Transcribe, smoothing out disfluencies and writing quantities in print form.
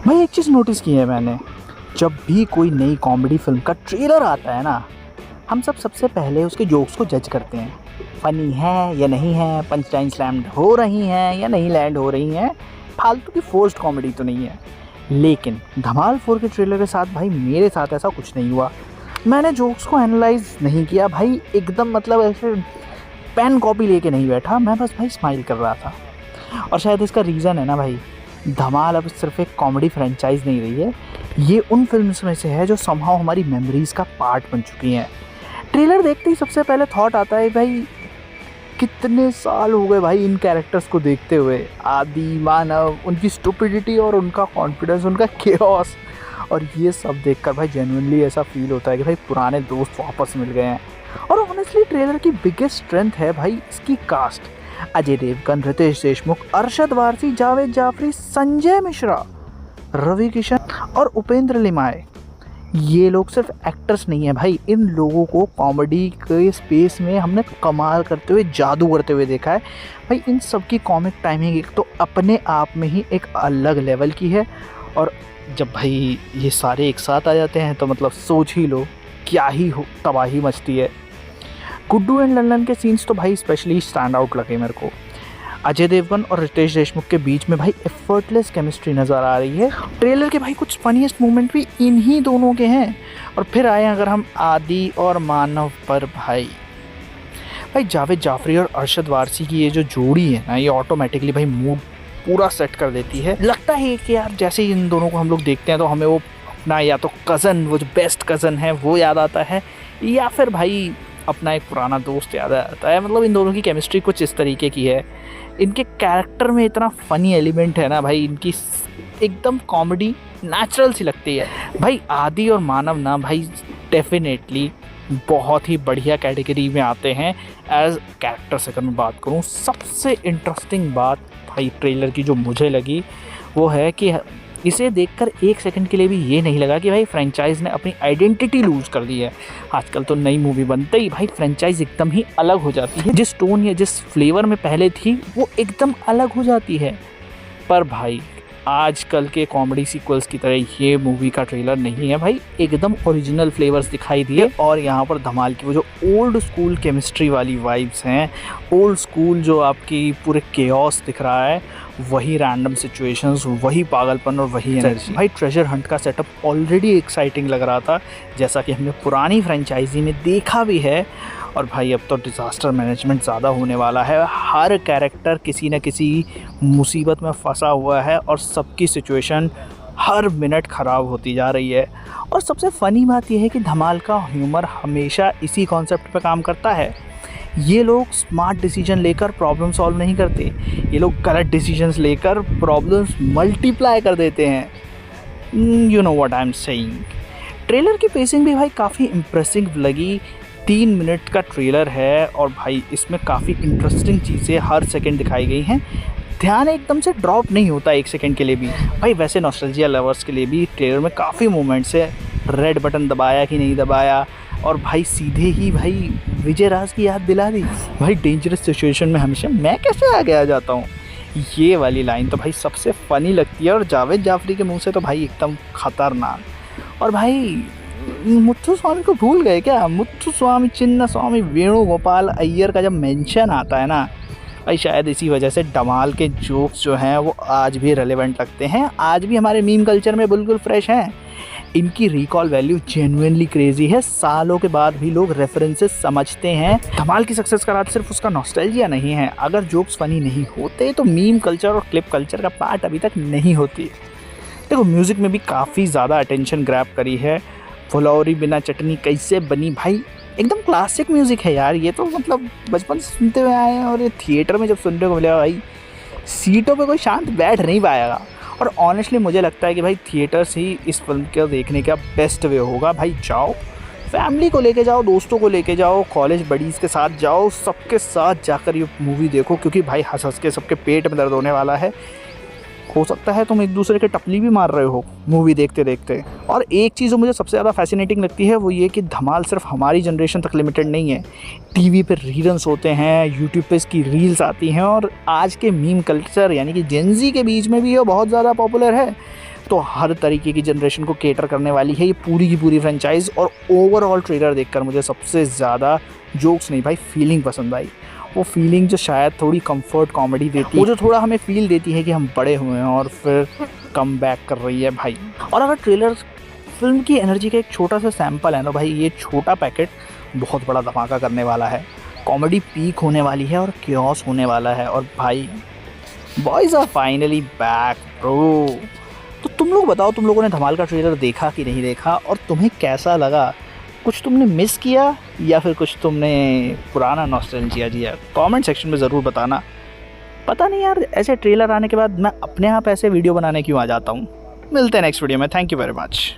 भाई एक चीज़ नोटिस की है मैंने, जब भी कोई नई कॉमेडी फिल्म का ट्रेलर आता है ना, हम सबसे पहले उसके जोक्स को जज करते हैं। फ़नी है या नहीं है, पंच लाइन स्लैम्ड हो रही हैं या नहीं लैंड हो रही हैं, फालतू की फोर्स्ड कॉमेडी तो नहीं है। लेकिन धमाल 4 के ट्रेलर के साथ भाई मेरे साथ ऐसा कुछ नहीं हुआ। मैंने जोक्स को एनालाइज नहीं किया भाई, एकदम मतलब ऐसे पेन कॉपी लेके नहीं बैठा, मैं बस भाई स्माइल कर रहा था। और शायद इसका रीज़न है ना भाई, धमाल अब सिर्फ एक कॉमेडी फ्रेंचाइज नहीं रही है, ये उन फिल्म्स में से है जो समहाउ हमारी मेमोरीज़ का पार्ट बन चुकी हैं। ट्रेलर देखते ही सबसे पहले थॉट आता है भाई कितने साल हो गए भाई इन कैरेक्टर्स को देखते हुए, आदि, मानव, उनकी स्टुपिडिटी और उनका कॉन्फिडेंस, उनका केओस, और ये सब देखकर भाई जेन्युइनली ऐसा फील होता है कि भाई पुराने दोस्त वापस मिल गए हैं। और ऑनेस्टली ट्रेलर की बिगेस्ट स्ट्रेंथ है भाई इसकी कास्ट। अजय देवगन, रितेश देशमुख, अरशद वारसी, जावेद जाफरी, संजय मिश्रा, रवि किशन और उपेंद्र लिमाय, ये लोग सिर्फ एक्टर्स नहीं है भाई, इन लोगों को कॉमेडी के स्पेस में हमने कमाल करते हुए, जादू करते हुए देखा है भाई। इन सब की कॉमिक टाइमिंग एक तो अपने आप में ही एक अलग लेवल की है, और जब भाई ये सारे एक साथ आ जाते हैं तो मतलब सोच ही लो क्या ही हो तबाही मचती है। गुड्डू एंड लल्लन के सीन्स तो भाई स्पेशली स्टैंड आउट लगे मेरे को। अजय देवगन और रितेश देशमुख के बीच में भाई एफर्टलेस केमिस्ट्री नज़र आ रही है। ट्रेलर के भाई कुछ फनीएस्ट मोमेंट भी इन्हीं दोनों के हैं। और फिर आए अगर हम आदि और मानव पर, भाई जावेद जाफरी और अरशद वारसी की ये जो जोड़ी है ना, ये ऑटोमेटिकली भाई मूड पूरा सेट कर देती है। लगता है कि यार जैसे ही इन दोनों को हम लोग देखते हैं तो हमें वो अपना या तो कज़न, वो जो बेस्ट कज़न है वो याद आता है, या फिर भाई अपना एक पुराना दोस्त याद आता है। मतलब इन दोनों की केमिस्ट्री कुछ इस तरीके की है। इनके कैरेक्टर में इतना फ़नी एलिमेंट है ना भाई, इनकी एकदम कॉमेडी नेचुरल सी लगती है भाई। आदि और मानव ना भाई डेफिनेटली बहुत ही बढ़िया कैटेगरी में आते हैं एज कैरेक्टर से। अगर मैं बात करूँ, सबसे इंटरेस्टिंग बात भाई ट्रेलर की जो मुझे लगी वो है कि इसे देखकर एक सेकंड के लिए भी ये नहीं लगा कि भाई फ्रेंचाइज ने अपनी आइडेंटिटी लूज़ कर दी है। आजकल तो नई मूवी बनते ही भाई फ्रेंचाइज एकदम ही अलग हो जाती है, जिस टोन या जिस फ्लेवर में पहले थी वो एकदम अलग हो जाती है। पर भाई आजकल के कॉमेडी सीक्वल्स की तरह ये मूवी का ट्रेलर नहीं है भाई, एकदम ओरिजिनल फ्लेवर्स दिखाई दिए। और यहाँ पर धमाल की वो जो ओल्ड स्कूल केमिस्ट्री वाली वाइब्स हैं, ओल्ड स्कूल जो आपकी पूरे केओस दिख रहा है, वही रैंडम सिचुएशंस, वही पागलपन और वही एनर्जी। भाई ट्रेजर हंट का सेटअप ऑलरेडी एक्साइटिंग लग रहा था, जैसा कि हमने पुरानी फ्रेंचाइजी में देखा भी है। और भाई अब तो डिज़ास्टर मैनेजमेंट ज़्यादा होने वाला है, हर कैरेक्टर किसी न किसी मुसीबत में फंसा हुआ है और सबकी सिचुएशन हर मिनट ख़राब होती जा रही है। और सबसे फ़नी बात यह है कि धमाल का ह्यूमर हमेशा इसी कॉन्सेप्ट पे काम करता है। ये लोग स्मार्ट डिसीजन लेकर प्रॉब्लम सॉल्व नहीं करते, ये लोग गलत डिसीजंस लेकर प्रॉब्लम्स मल्टीप्लाई कर देते हैं। You know what I am saying. Trailer की पेसिंग भी भाई काफ़ी इम्प्रेसिव लगी। 3 मिनट का ट्रेलर है और भाई इसमें काफ़ी इंटरेस्टिंग चीज़ें हर सेकंड दिखाई गई हैं। ध्यान एकदम से ड्रॉप नहीं होता एक सेकंड के लिए भी भाई। वैसे नॉस्टैल्जिया लवर्स के लिए भी ट्रेलर में काफ़ी मोमेंट्स है, रेड बटन दबाया कि नहीं दबाया, और भाई सीधे ही भाई विजय राज की याद दिला दी भाई। डेंजरस सिचुएशन में हमेशा मैं कैसे आगे आ जाता हूँ, ये वाली लाइन तो भाई सबसे फ़नी लगती है। और जावेद जाफरी के मुंह से तो भाई एकदम ख़तरनाक। और भाई मुत्थु स्वामी को भूल गए क्या? मुत्थु स्वामी, चिन्न स्वामी, वेणुगोपाल अय्यर का जब मेंशन आता है ना भाई, शायद इसी वजह से धमाल के जोक्स जो हैं वो आज भी रेलेवेंट लगते हैं, आज भी हमारे मीम कल्चर में बिल्कुल फ्रेश हैं। इनकी रिकॉल वैल्यू जेन्युइनली क्रेजी है, सालों के बाद भी लोग रेफरेंसेस समझते हैं। धमाल की सक्सेस का राज सिर्फ उसका नॉस्टैल्जिया नहीं है, अगर जोक्स फनी नहीं होते तो मीम कल्चर और क्लिप कल्चर का पार्ट अभी तक नहीं होती। देखो म्यूज़िक में भी काफ़ी ज़्यादा अटेंशन ग्रैब करी है। फुलौरी बिना चटनी कैसे बनी, भाई एकदम क्लासिक म्यूज़िक है यार। ये तो मतलब बचपन से सुनते हुए आए हैं, और ये थिएटर में जब सुनने को मिलेगा भाई सीटों पे कोई शांत बैठ नहीं पाएगा। और ऑनेस्टली मुझे लगता है कि भाई थिएटर्स ही इस फिल्म को देखने का बेस्ट वे होगा। भाई जाओ, फैमिली को लेके जाओ, दोस्तों को लेके जाओ, कॉलेज बडीज़ के साथ जाओ, सबके साथ जाकर ये मूवी देखो, क्योंकि भाई हंस हंस के सबके पेट में दर्द होने वाला है। हो सकता है तुम एक दूसरे के टपली भी मार रहे हो मूवी देखते देखते। और एक चीज़ जो मुझे सबसे ज़्यादा फैसिनेटिंग लगती है वो ये कि धमाल सिर्फ हमारी जनरेशन तक लिमिटेड नहीं है। टीवी पर रीरन्स होते हैं, यूट्यूब पे इसकी रील्स आती हैं, और आज के मीम कल्चर यानी कि जेन ज़ी के बीच में भी ये बहुत ज़्यादा पॉपुलर है। तो हर तरीके की जनरेशन को केटर करने वाली है ये पूरी की पूरी फ्रेंचाइज। और ओवरऑल ट्रेलर देखकर मुझे सबसे ज़्यादा जोक्स नहीं भाई, फीलिंग पसंद आई। वो फीलिंग जो शायद थोड़ी कंफर्ट कॉमेडी देती है, वो जो थोड़ा हमें फील देती है कि हम बड़े हुए हैं और फिर कम बैक कर रही है भाई। और अगर ट्रेलर फिल्म की एनर्जी का एक छोटा सा सैंपल है ना भाई, ये छोटा पैकेट बहुत बड़ा धमाका करने वाला है। कॉमेडी पीक होने वाली है और क्योस होने वाला है। और भाई boys are finally back bro. तो तुम लोग बताओ, तुम लोगों ने धमाल का ट्रेलर देखा कि नहीं देखा, और तुम्हें कैसा लगा? कुछ तुमने मिस किया या फिर कुछ तुमने पुराना नॉस्टैल्जिया जिया? कमेंट सेक्शन में ज़रूर बताना। पता नहीं यार, ऐसे ट्रेलर आने के बाद मैं अपने आप ऐसे वीडियो बनाने क्यों आ जाता हूँ। मिलते हैं नेक्स्ट वीडियो में। Thank you very much.